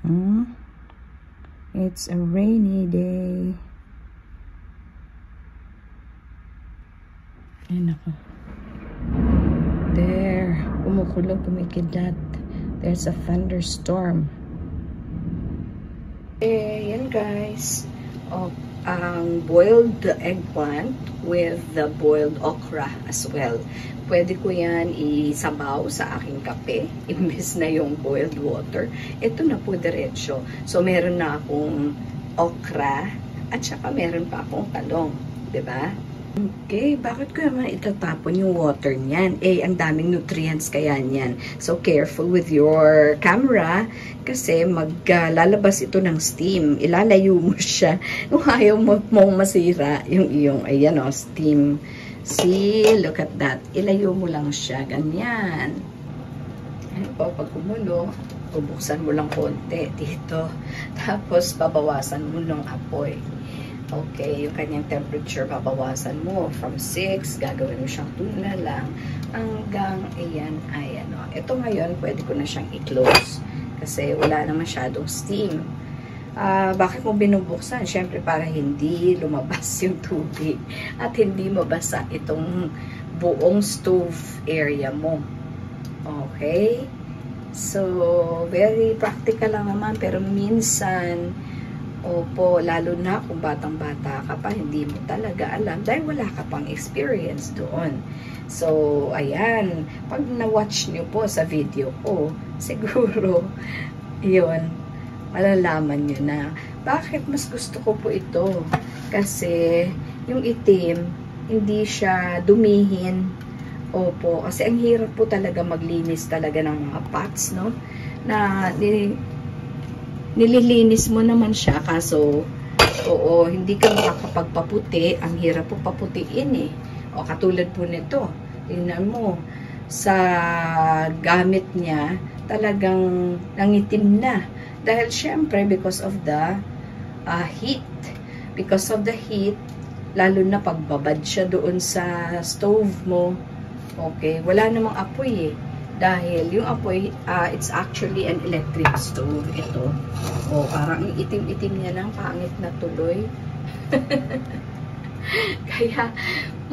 It's a rainy day. Ayan ako. There. Kumukulog, kumikidlat. There's a thunderstorm. Yan guys. Ang boiled eggplant with the boiled okra as well. Pwede ko yan isabaw sa aking kape, imbes na yung boiled water. Ito na po diretso. So, meron na akong okra at saka meron pa akong talong. Diba? Okay, bakit ko naman itatapon yung water niyan? Ang daming nutrients kaya niyan. So, careful with your camera kasi maglalabas ito ng steam. Ilalayo mo siya. Kung ayaw mong masira yung iyong, ayan o, steam. See, look at that. Ilayo mo lang siya. Ganyan. Ayan po, pag kumulo, bubuksan mo lang konti dito. Tapos, babawasan mo ng apoy. Okay, yung kanyang temperature, babawasan mo from 6, gagawin mo siyang 2 na lang, hanggang, ayan, ay, ano. Ito ngayon, pwede ko na siyang i-close, kasi wala na masyadong steam. Bakit mo binubuksan? Siyempre, para hindi lumabas yung tubig, at hindi mabasa itong buong stove area mo. Okay? So, very practical lang naman, pero minsan, opo, lalo na kung batang-bata ka pa, hindi mo talaga alam dahil wala ka pang experience doon. So, ayan, pag na-watch nyo po sa video ko, siguro, yun, malalaman nyo na bakit mas gusto ko po ito. Kasi, yung itim, hindi siya dumihin. Opo, kasi ang hirap po talaga maglinis talaga ng mga pots, no? Na, nililinis mo naman siya, kaso, oo, hindi ka makakapagpaputi. Ang hirap po paputiin eh. O, katulad po nito. Tingnan mo, sa gamit niya, talagang nangitim na. Dahil syempre, because of the heat. Because of the heat, lalo na pagbabad siya doon sa stove mo. Okay, wala namang apoy eh. Dahil yung apoy, it's actually an electric stove ito. O, parang itim-itim niya lang, pangit na tuloy. Kaya,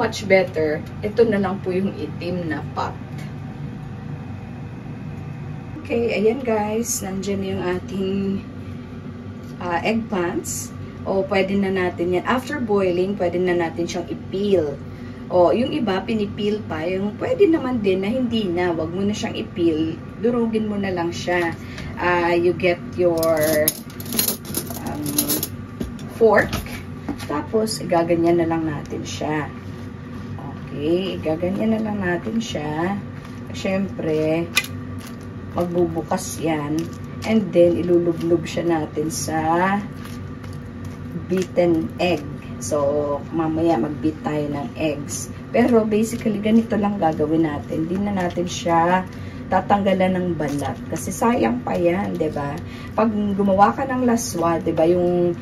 much better, ito na lang po yung itim na pot. Okay, ayan guys, nandyan yung ating eggplants. O, pwede na natin yan. After boiling, pwede na natin siyang i-peel. O, yung iba, pinipeel pa. Yung pwede naman din na hindi na. Wag mo na siyang ipeel. Durugin mo na lang siya. You get your fork. Tapos, igaganyan na lang natin siya. Okay, igaganyan na lang natin siya. Siyempre, magbubukas yan. And then, ilulublub siya natin sa beaten egg. So, mamaya mag-beat tayo ng eggs. Pero, basically, ganito lang gagawin natin. Hindi na natin siya tatanggalan ng balat. Kasi sayang pa yan, diba? Pag gumawa ka ng laswa, diba, yung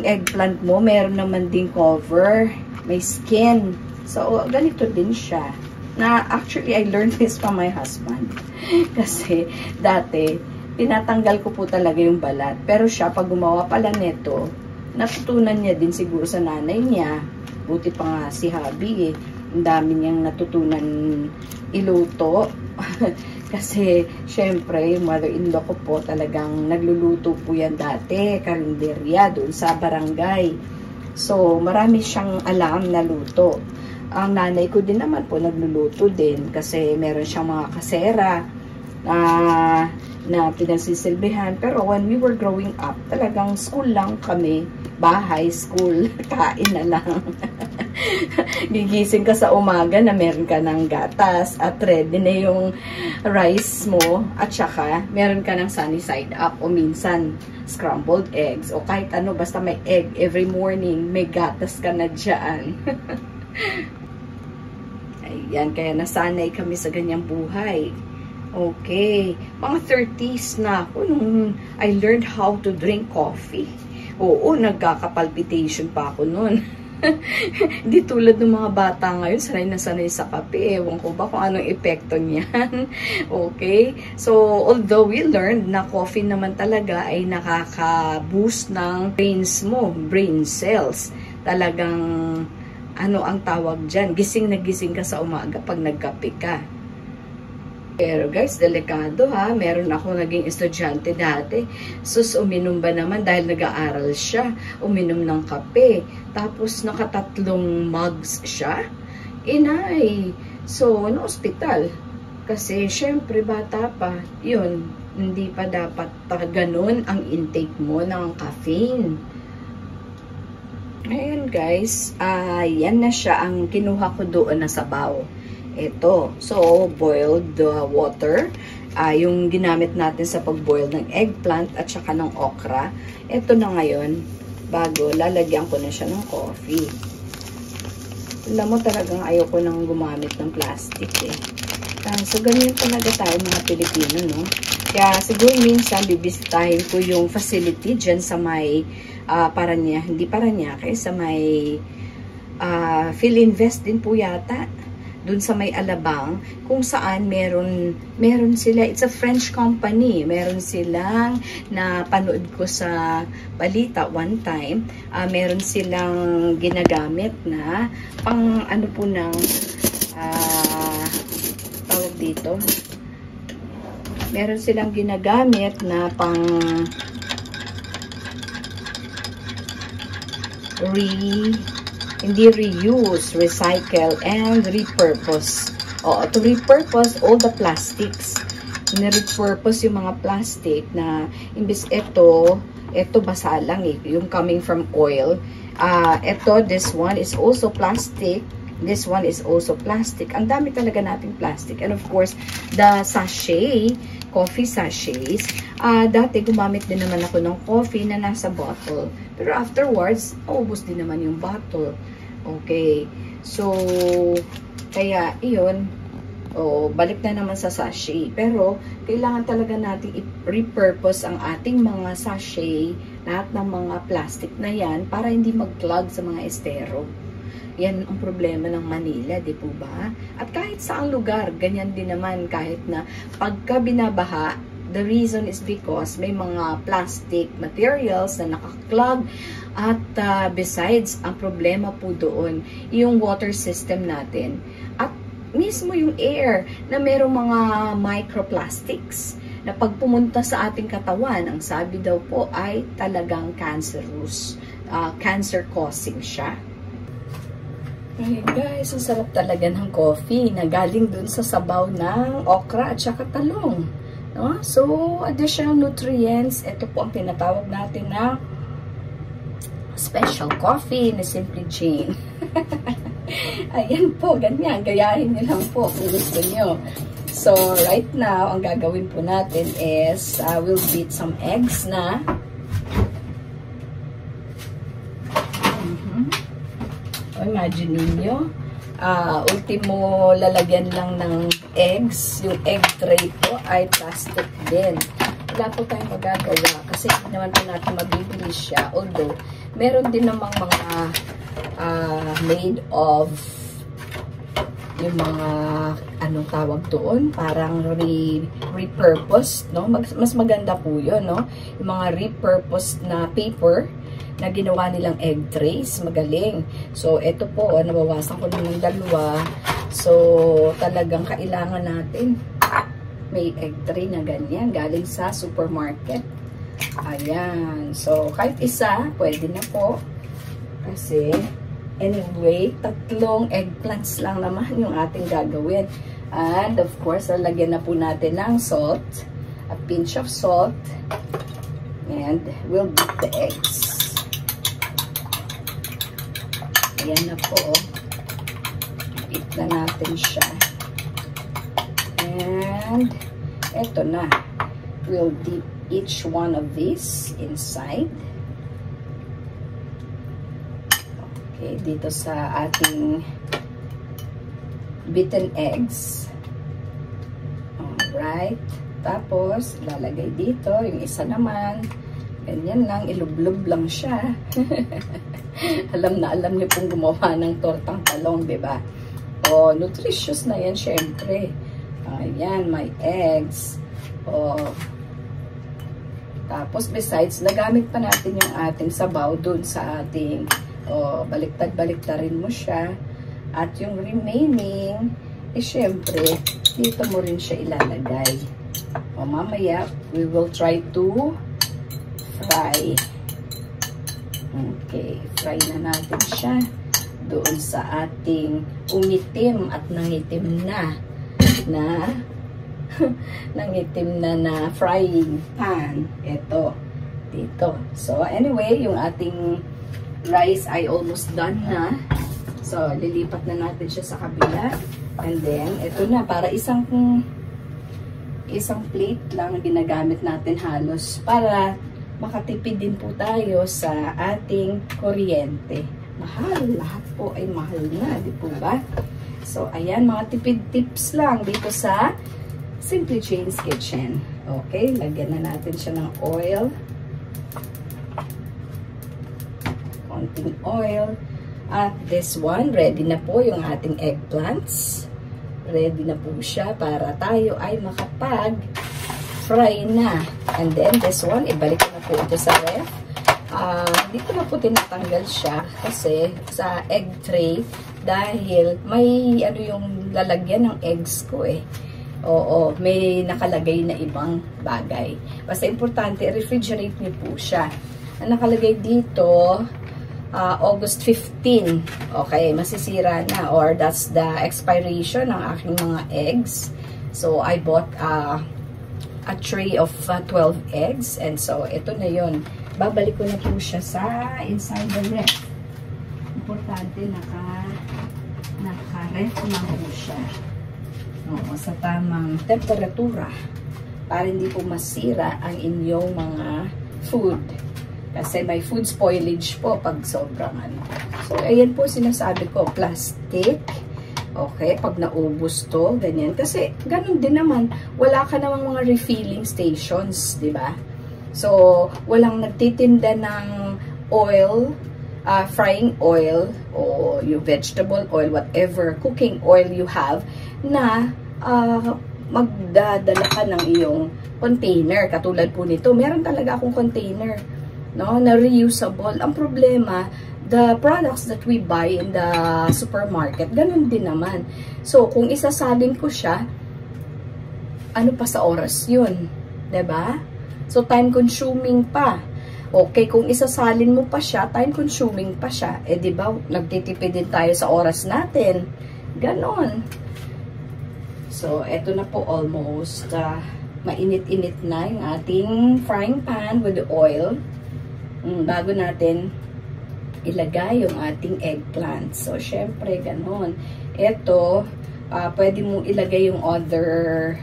eggplant mo, meron naman ding cover, may skin. So, ganito din siya. Na, actually, I learned this from my husband. Kasi, dati, tinatanggal ko po talaga yung balat. Pero siya, pag gumawa pala nito, natutunan niya din siguro sa nanay niya. Buti pa nga si hubby eh. Ang dami niyang natutunan iluto. Kasi, syempre, yung mother-in-law ko po talagang nagluluto po yan dati. Karinderya doon sa barangay. So, marami siyang alam na luto. Ang nanay ko din naman po nagluluto din. Kasi meron siyang mga kasera na pinagsisilbihan. Pero when we were growing up, talagang school lang kami. Bahay, school, kain na lang. Gigising ka sa umaga na meron ka ng gatas at ready na yung rice mo. At saka, meron ka ng sunny side up o minsan scrambled eggs o kahit ano, basta may egg every morning, may gatas ka na dyan. Ayan, kaya nasanay kami sa ganyang buhay. Okay. Mga 30s na ako nung I learned how to drink coffee. Oo, nagkakapalpitation pa ako nun. Hindi tulad ng mga bata ngayon, sanay na sanay sa kape. Ewan ko ba kung anong epekto niyan. Okay? So, although we learned na coffee naman talaga ay nakaka-boost ng brains mo, brain cells. Talagang, ano ang tawag dyan? Gising na gising ka sa umaga pag nagkape ka. Pero guys, delikado ha. Meron ako naging estudyante dati. Sus, uminom ba naman dahil nag-aaral siya? Uminom ng kape. Tapos nakatatlong mugs siya. Inay. So, na-hospital. Kasi syempre bata pa. Yun, hindi pa dapat ganun ang intake mo ng caffeine. Ngayon guys, yan na siya ang kinuha ko doon na sabaw. Ito. So, boiled water. Yung ginamit natin sa pag-boil ng eggplant at saka ng okra. Ito na ngayon, bago, lalagyan ko na siya ng coffee. Alam mo, talagang ayoko nang gumamit ng plastic eh. So, ganyan talaga tayo mga Pilipino, no? Kaya, siguro minsan, bibisitahin ko yung facility dyan sa may Paranaque, sa may Philinvest din po yata. Dun sa may Alabang, kung saan meron sila, it's a French company, meron silang, napanood ko sa balita one time, meron silang ginagamit na pang ano po ng tawag dito, meron silang ginagamit na pang hindi reuse, recycle, and repurpose. To repurpose all the plastics. Ni-repurpose yung mga plastic na imbis ito basa lang eh, yung coming from oil. This one is also plastic. This one is also plastic. Ang dami talaga nating plastic. And of course, the sachet, coffee sachets. Dati gumamit din naman ako ng coffee na nasa bottle. Pero afterwards, ubos din naman yung bottle. Okay. So, kaya, iyon. Balik na naman sa sachet. Pero, kailangan talaga natin i-repurpose ang ating mga sachet, lahat ng mga plastic na yan, para hindi mag-clog sa mga estero. Yan ang problema ng Manila, di po ba? At kahit saang lugar, ganyan din naman kahit na pagka binabaha, the reason is because may mga plastic materials na nakaklog at besides, ang problema po doon, yung water system natin at mismo yung air na merong mga microplastics na pag pumunta sa ating katawan, ang sabi daw po ay talagang cancerous, cancer-causing siya. Okay guys, ang sarap talaga ng coffee na galing dun sa sabaw ng okra at saka talong. No? So, additional nutrients, ito po ang tinatawag natin na special coffee na Simply Jane. Ayan po, ganyan. Gayahin niyo lang po kung gusto niyo. So, right now, ang gagawin po natin is we'll beat some eggs na. Imagine ninyo, ultimo lalagyan lang ng eggs. Yung egg tray po ay plastic din. Wala po tayong magagawa kasi hindi naman po natin mabibili siya. Although, meron din namang mga made of yung mga anong tawag doon, parang repurposed, no? Mas maganda po yun, no? Yung mga repurposed na paper na ginawa nilang egg trays, magaling. So, ito po, nabawasan ko ng dalawa. So, talagang kailangan natin may egg tray na ganyan, galing sa supermarket. Ayan. So, kahit isa, pwede na po. Kasi, anyway, 3 eggplants lang naman yung ating gagawin. And, of course, lalagyan na po natin ng salt. A pinch of salt. And, we'll beat the eggs. Ayan na po. Beat na natin siya. And, eto na. We'll dip each one of these inside. Okay, dito sa ating beaten eggs. Alright. Tapos, lalagay dito. Yung isa naman, Ganyan lang, ilublob lang siya. Alam na alam niyo pong gumawa ng tortang talong, di ba? O, nutritious na yan, syempre. Ayan, may eggs. O, tapos, besides, nagamit pa natin yung ating sabaw dun sa ating, baliktad-baliktarin mo siya. At yung remaining, syempre, dito mo rin siya ilalagay. O, mamaya, we will try to fry. Okay, fry na natin siya doon sa ating umitim at nangitim na nangitim na frying pan. Ito, dito. So, anyway, yung ating rice ay almost done na. So, lilipat na natin siya sa kabila. And then, ito na, para isang plate lang ginagamit natin halos para makatipid din po tayo sa ating kuryente. Mahal, lahat po ay mahal na, di po ba? So, ayan, mga tipid tips lang dito sa Simply Jane's Kitchen. Okay, lagyan na natin siya ng oil. Konting oil. At this one, ready na po yung ating eggplants. Ready na po siya para tayo ay makapag-fry na. And then, this one, ibalik ko na po ito sa ref. Hindi ko na po tinatanggal siya kasi sa egg tray dahil may ano yung lalagyan ng eggs ko eh. Oo, may nakalagay na ibang bagay. Basta importante, refrigerate niyo po siya. Ang nakalagay dito, August 15. Okay, masisira na or that's the expiration ng aking mga eggs. So, I bought a tray of 12 eggs and so, ito na yon. Babalik ko na po siya sa inside the ref. Importante, naka-ref na po siya. Oo, sa tamang temperatura para hindi po masira ang inyong mga food. Kasi may food spoilage po pag sobrang ano. So, ayan po sinasabi ko, plastic. Okay, pag naubos to, ganyan. Kasi, ganun din naman, wala ka namang mga refilling stations, di ba? So, walang nagtitinda ng oil, frying oil, o yung vegetable oil, whatever, cooking oil you have, na magdadala ka ng iyong container. Katulad po nito, meron talaga akong container, no, na reusable. Ang problema, the products that we buy in the supermarket, ganun din naman. So, kung isasalin ko siya, ano pa sa oras yun? 'Di ba? So, time-consuming pa. Okay, kung isasalin mo pa siya, time-consuming pa siya. Eh, 'di ba, nagtitipid din tayo sa oras natin. Ganon. So, eto na po almost. Mainit-init na yung ating frying pan with the oil. Bago natin ilagay yung ating eggplant. So, syempre, ganon. Ito, pwede mong ilagay yung other,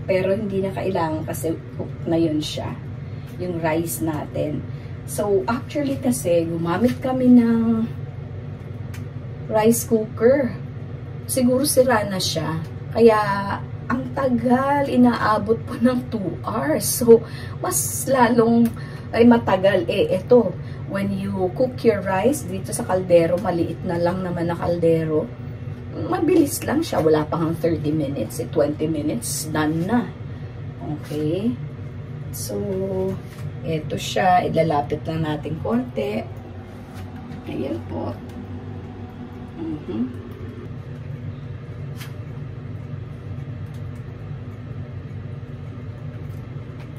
pero hindi na kailangan kasi cook na yun siya. Yung rice natin. So, actually kasi, gumamit kami ng rice cooker. Siguro sira na siya. Kaya, ang tagal, inaabot po ng 2 hours. So, mas lalong ay matagal. Ito, when you cook your rice dito sa kaldero, maliit na lang naman na kaldero, mabilis lang siya. Wala pang 30 minutes, 20 minutes, done na. Okay? So, ito siya. Ilalapit lang natin konti. Ayan po.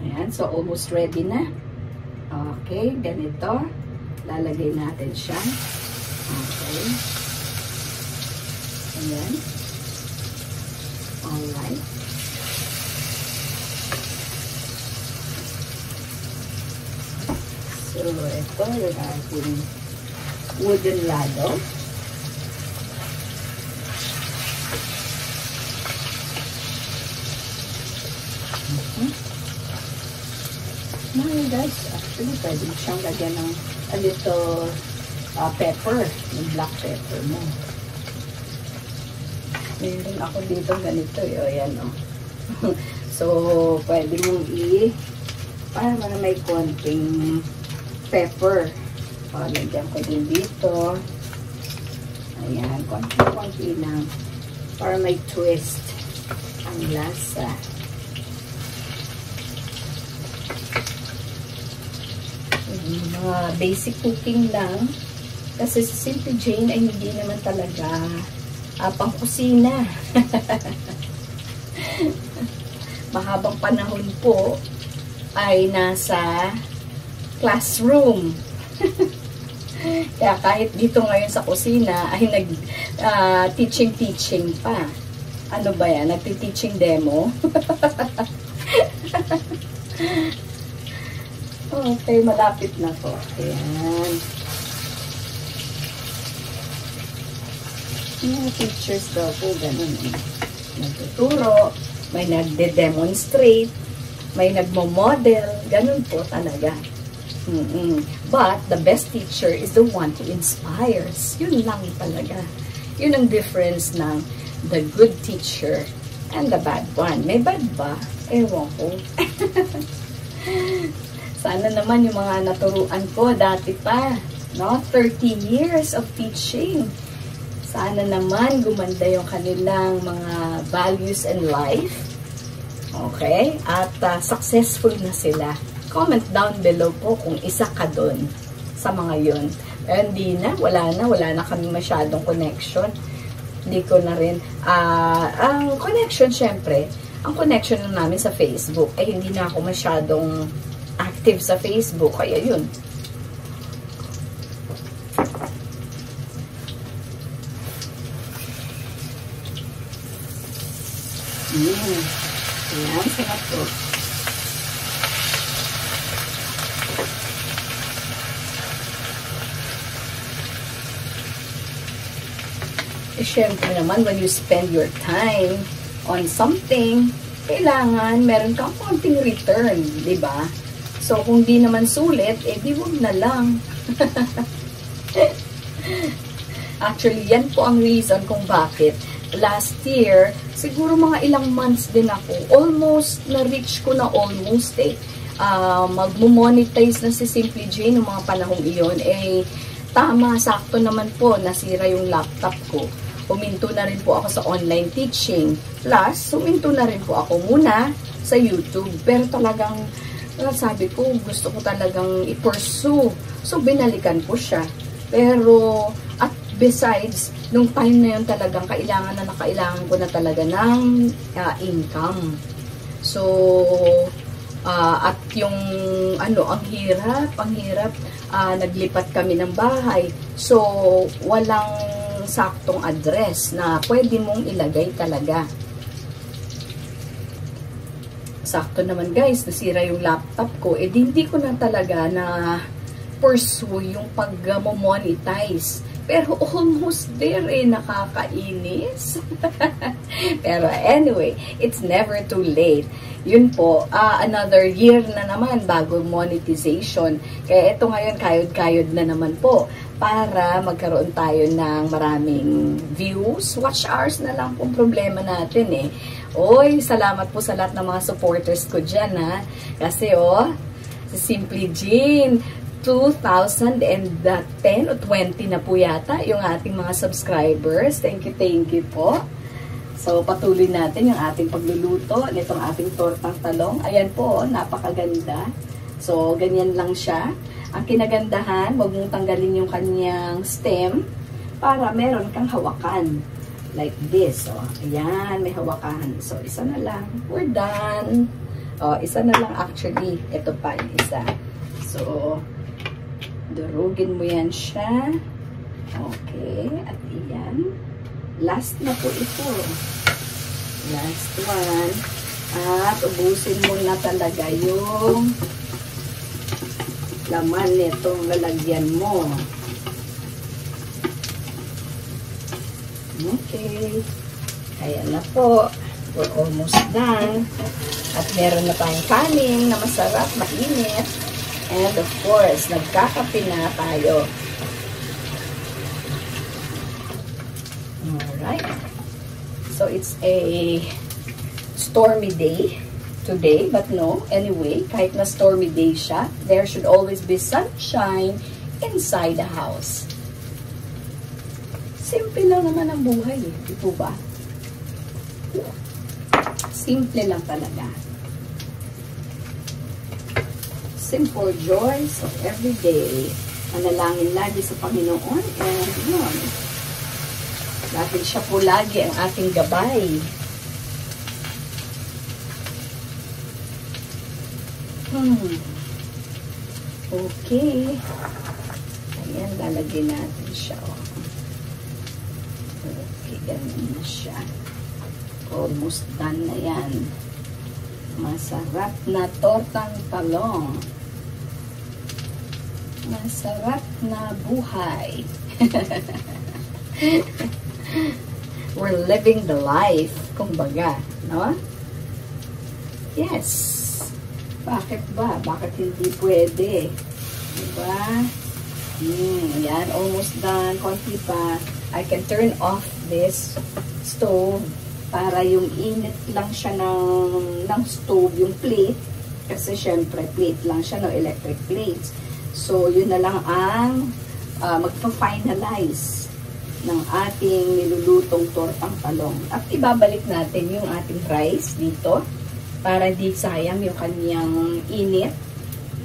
Ayan, so almost ready na. Okay, ganito. Lalagay natin siya. Okay. Ayan. Alright. So, ito yung ating wooden ladle. Guys, actually, pwede siyang lagyan ng a little pepper, yung black pepper mo. Meron ako dito ganito, ayan o. So, pwede mong para may konting pepper. O, lagyan ko din dito. Ayan, konti lang. Para may twist ang lasa. Mga basic cooking lang. Kasi si Simply Jane ay hindi naman talaga pang kusina. Mahabang panahon po ay nasa classroom. Kaya kahit dito ngayon sa kusina ay teaching pa. Ano ba yan? Nagti-teaching demo? Okay, malapit na po. Ayan. Mga teachers daw po, ganun. Nagtuturo, may nagde-demonstrate, may nagmo-model, ganun po talaga. But, the best teacher is the one who inspires. Yun lang talaga. Yun ang difference ng the good teacher and the bad one. May bad ba? Ewan ko. Sana naman yung mga naturuan ko dati pa, no? 30 years of teaching. Sana naman gumanda yung kanilang mga values in life. Okay? At successful na sila. Comment down below po kung isa ka dun sa mga yun. Hindi na, wala na kami masyadong connection. Hindi ko na rin. Ang connection, syempre, ang connection lang namin sa Facebook, ay hindi na ako masyadong active sa Facebook. Kaya yun. Ayan, sarap po. Siyempre naman, when you spend your time on something, kailangan meron kang konting return, di ba? So, kung di naman sulit, di wag na lang. Actually, yan po ang reason kung bakit last year, siguro mga ilang months din ako, almost na-reach ko na almost mag-monetize na si Simply Jane ng mga panahong iyon, tama, sakto naman po, nasira yung laptop ko. Huminto na rin po ako sa online teaching. Plus, huminto na rin po ako muna sa YouTube. Pero talagang, sabi ko, gusto ko talagang i-pursue. So, binalikan ko siya. Pero, at besides, nung time na yun talagang kailangan ko na talaga ng income. So, at yung, ang hirap, naglipat kami ng bahay. So, walang saktong address na pwede mong ilagay talaga. Sakto naman guys, nasira yung laptop ko. Hindi ko na talaga na pursue yung pag-monetize. Pero almost there, nakakainis. Pero anyway, it's never too late. Yun po, another year na naman bago monetization. Kaya ito ngayon, kayod-kayod na naman po para magkaroon tayo ng maraming views. Watch hours na lang kung problema natin Oy, salamat po sa lahat ng mga supporters ko dyan Kasi si Simply Jane, 2010 o 20 na po yata yung ating mga subscribers. Thank you po. So, patuloy natin yung ating pagluluto nitong ating tortang talong. Ayan po, napakaganda. So, ganyan lang siya. Ang kinagandahan, huwag mong tanggalin yung kanyang stem para meron kang hawakan. Like this. Ayan, may hawakan. So, isa na lang. We're done. Isa na lang actually. Ito pa yung isa. So, durugin mo yan siya. Okay. At iyan. Last na po ito. Last one. At ubusin mo na talaga yung laman nitong lalagyan mo. Okay. Ayan na po. We're almost done. At meron na tayong kanin na masarap, mainit. And of course, nagkakape na tayo. Alright. So, it's a stormy day today, but no. Anyway, kahit na stormy day siya, there should always be sunshine inside the house. Simple lang naman ang buhay, eh. Di po ba? Simple lang talaga. Simple joys of every day. Manalangin lagi sa Panginoon, and yun. Dahil siya po lagi ang ating gabay. Okay. Ayan, lalagyan natin siya. Okay, ganun na siya. Almost done na yan. Masarap na tortang talong. Masarap na buhay. We're living the life, kumbaga, no? Yes. Bakit ba? Bakit hindi pwede? Diba? Ayan, almost done. Konti pa. I can turn off this stove para yung init lang siya ng stove, yung plate. Kasi syempre, plate lang siya, no? Electric plates. So, yun na lang ang magpa-finalize ng ating nilulutong tortang talong. At ibabalik natin yung ating rice dito para di sayang yung kanyang init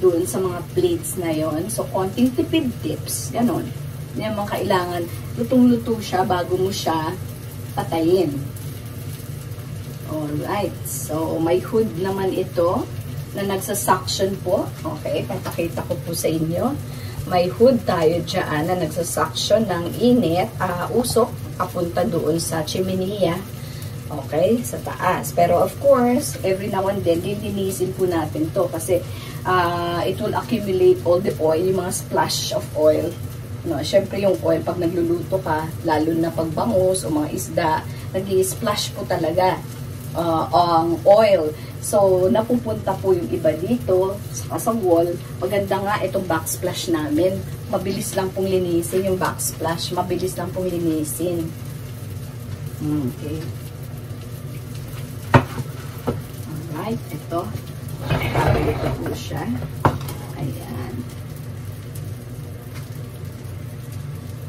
doon sa mga plates na yon. So, konting tipid tips. Ganon. Hindi naman kailangan lutong-luto siya bago mo siya patayin. Alright. So, may hood naman ito na nagsa-suction po. Okay, papakita ko po sa inyo. May hood tayo dyan na nagsa-suction ng init, usok, papunta doon sa chimenea. Okay, sa taas. Pero of course, every now and then, lilinisin po natin to kasi it will accumulate all the oil, yung mga splash of oil. No, syempre yung oil, pag nagluluto ka, lalo na pag bangus o mga isda, nag-i-splash po talaga ang oil. So, napupunta po yung iba dito sa wall. Maganda nga itong backsplash namin. Mabilis lang pong linisin yung backsplash. Mabilis lang pong linisin. Okay. Alright, ito. Ito po siya. Ayan.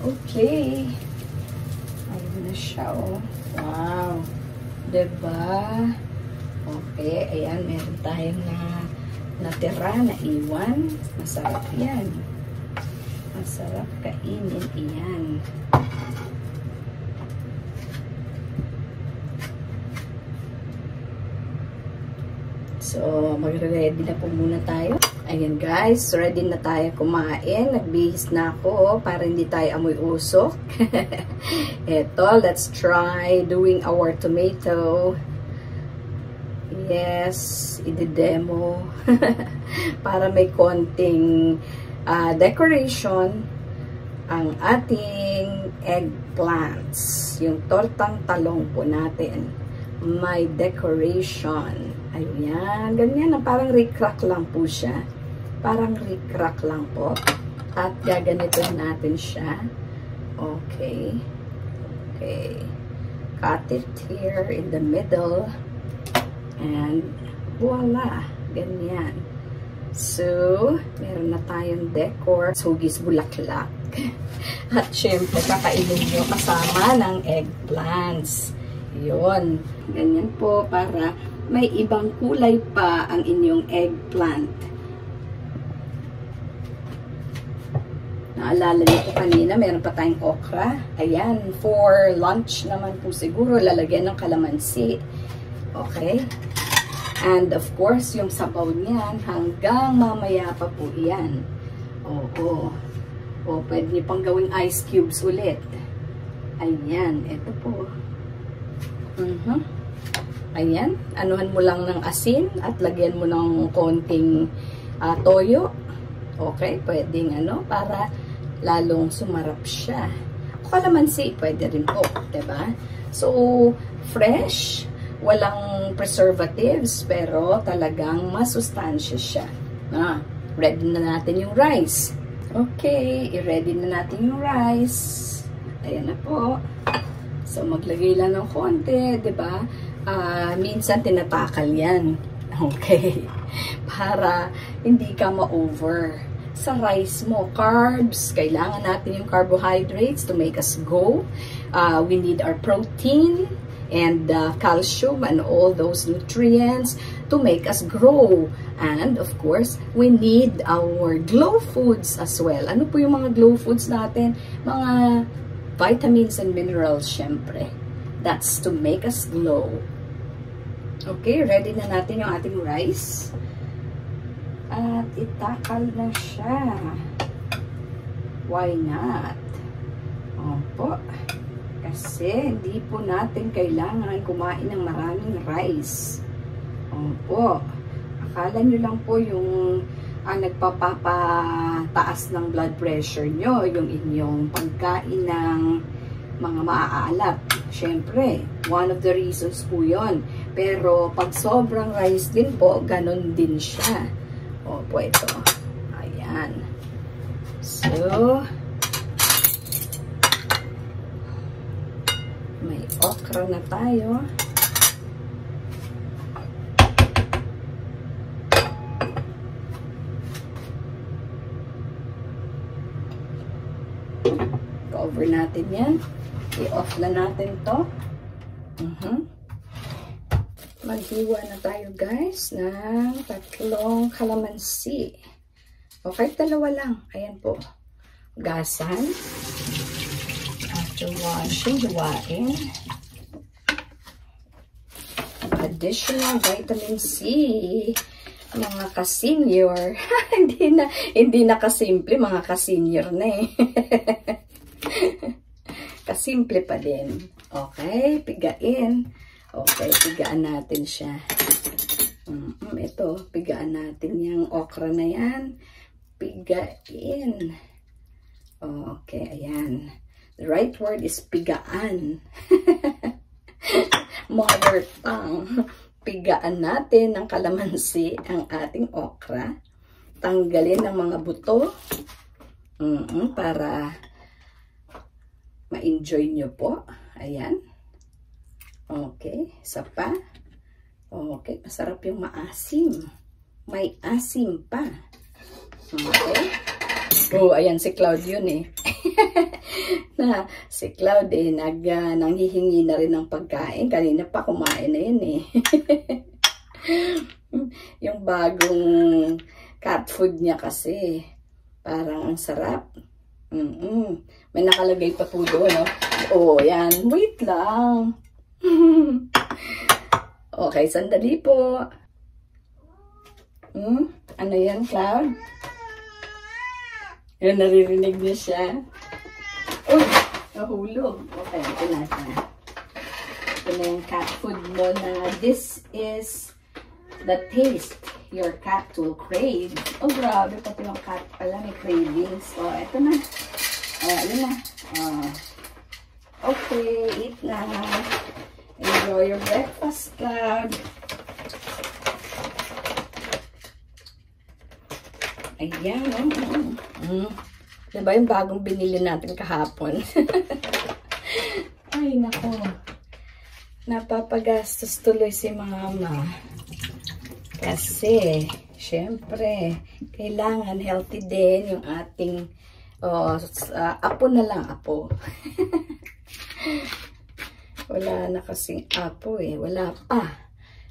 Okay. Ayun na siya, oh. Wow. Diba? Okay, ayan, meron tayong natira na iwan. Masarap yan. Masarap kainin iyan. So, mag-ready na po muna tayo. Ayan guys, ready na tayo kumain. Nagbihis na ako para hindi tayo amoy usok. Eto, let's try doing our tomato. Yes, i-demo para may konting decoration ang ating eggplants. Yung tortang talong po natin. May decoration. Ayan, ganyan na parang rick-rack lang po siya. Parang rick-rack lang po. At gaganito natin siya. Okay. Okay. Cut it here in the middle. And voila, ganyan. So, meron na tayong decor. Hugis bulaklak. At syempre, kakainin nyo kasama ng eggplants. Yun. Ganyan po para may ibang kulay pa ang inyong eggplant. Naalala niyo po kanina, meron pa tayong okra. Ayan, for lunch naman po siguro, lalagyan ng kalamansi. Okay? And of course, yung sabaw niyan, hanggang mamaya pa po iyan. Oo. O, pwede niyo pang gawing ice cubes ulit. Ayan, ito po. Ayan, anuhan mo lang ng asin at lagyan mo ng konting toyo. Okay, pwedeng para lalong sumarap siya. O kalamansi, pwede rin po, diba? So, fresh. Walang preservatives, pero talagang masustansya siya. Ready na natin yung rice. Okay, i-ready na natin yung rice. Ayan na po. So, maglagay lang ng konti, diba? Minsan tinatakal yan. Okay? Para hindi ka ma-over sa rice mo. Carbs, kailangan natin yung carbohydrates to make us go. We need our protein and calcium and all those nutrients to make us grow. And of course, we need our glow foods as well. Ano po yung mga glow foods natin? Mga vitamins and minerals, syempre. That's to make us glow. Okay, ready na natin yung ating rice. At itakal na siya. Why not? Opo. Kasi hindi po natin kailangan kumain ng maraming rice. Opo. Akala nyo lang po yung nagpapataas ng blood pressure nyo, yung inyong pagkain ng mga maaalat. Siyempre, one of the reasons po yun. Pero pag sobrang rice din po, ganun din siya. Opo, ito. Ayan. So, may okra na tayo. Cover natin yan. I-off na natin to. Maghiwa na tayo guys ng 3 kalamansi. O kahit 2 lang. Ayan po. Gasan. After washing, hiwain. Additional vitamin C. Mga ka-senior. hindi na kasimple. Mga ka-senior na eh. Kasimple pa din. Okay, pigain. Okay, pigaan natin siya. Ito, pigaan natin yung okra na yan. Pigain. Okay, ayan. The right word is pigaan. Mother tongue. Pigaan natin ng kalamansi ang ating okra. Tanggalin ang mga buto. Para ma-enjoy nyo po. Ayan. Okay. Isa pa. Okay. Masarap yung maasim. May asim pa. Okay. Oh, ayan si Cloud yun eh. Si Cloud eh, nanghihingi na rin ng pagkain. Kanina pa kumain na yun eh. Yung bagong cat food niya kasi. Parang ang sarap. May nakalagay pa po doon, no? Oh, yan. Wait lang. Okay, sandali po. Ano yan, Cloud? Yan, naririnig niya siya. Uy, nahulog. Okay, ito na siya. Ito na yung cat food mo na this is the taste your cat will crave. Oh, grabe. Pati yung cat pala may cravings. Oh, ito na. Oh, yun na. Okay, eat na. Enjoy your breakfast, Cloud. Ayan. Diba yung bagong binili natin kahapon? Ay, nako. Napapagastos tuloy si mama. Kasi, syempre, kailangan healthy din yung ating apo na lang, apo. Wala na kasing apo eh. Wala pa.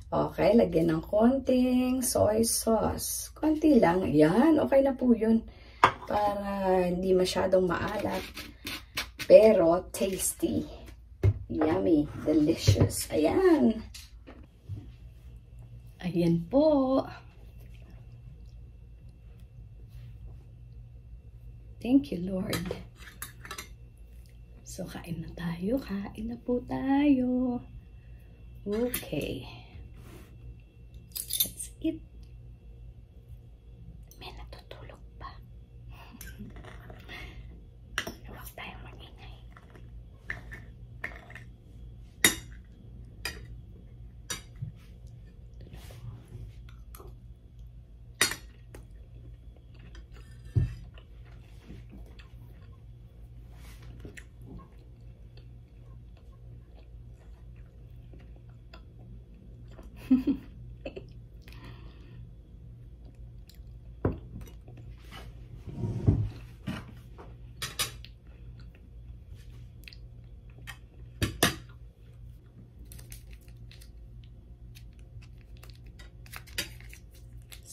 Okay, lagyan ng konting soy sauce. Konti lang. Yan, okay na po yun. Para hindi masyadong maalat. Pero tasty. Yummy. Delicious. Ayan. Ayan po. Thank you, Lord. So, kain na tayo. Kain na po tayo. Okay. Let's eat. May natutulog pa. Huwag tayong magingay.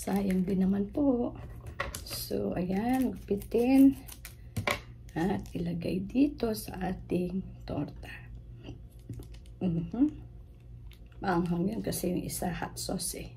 Sayang din naman po. So, ayan, pitin at ilagay dito sa ating torta. Maanghang yan kasi yung isa hot sauce eh.